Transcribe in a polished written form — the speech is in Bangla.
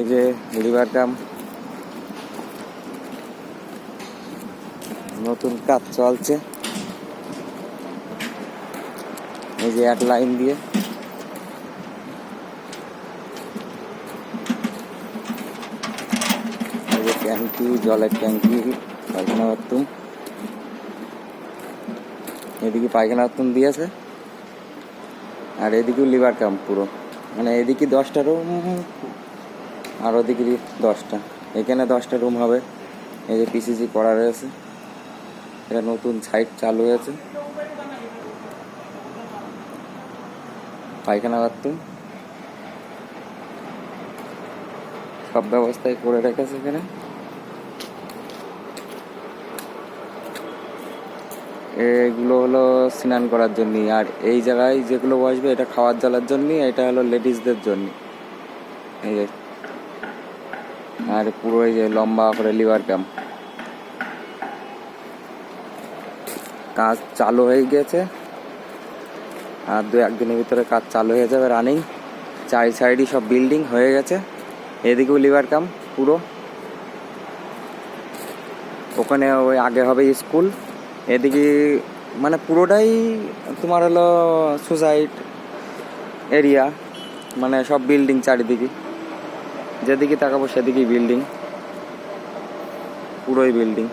এই যে লিভার কাম নতুন কাজ চলছে। এই যে এক লাইন দিয়ে এই যে ট্যাঙ্কি, জলের ট্যাঙ্কি, পায়খানা বাথরুম, এদিকে পায়খানা বাথরুম দিয়েছে আর এদিকেও লিভার কাম পুরো, মানে এদিকে 10টা রুম আর ওদিকে 10টা, এখানে 10টা রুম হবে। এই যে পিসিসি করা রয়েছে, এটা নতুন সাইট চালু হয়েছে। পায়খানা বাথরুম সব ব্যবস্থাই করে রেখেছে এখানে। এগুলো হলো স্নান করার জন্য, আর এই জায়গায় যেগুলো বসবে এটা খাওয়ার জলের জন্য, এটা হলো লেডিসদের জন্য। এই যে আর পুরো এই যে লম্বা করে লিভার ক্যাম্প কাজ চালু হয়ে গেছে, আর 2-1 দিনের ভিতরে কাজ চালু হয়ে যাবে রানিং। 4 সাইডই সব বিল্ডিং হয়ে গেছে। এদিকেও লিভার ক্যাম্প পুরো, ওখানে ওই আগে হবে স্কুল। এদিকে মানে পুরোটাই তোমার হলো সোসাইট এরিয়া, মানে সব বিল্ডিং চারিদিকে, যেদিকে তাকাবো সেদিকেই বিল্ডিং, পুরোই বিল্ডিং।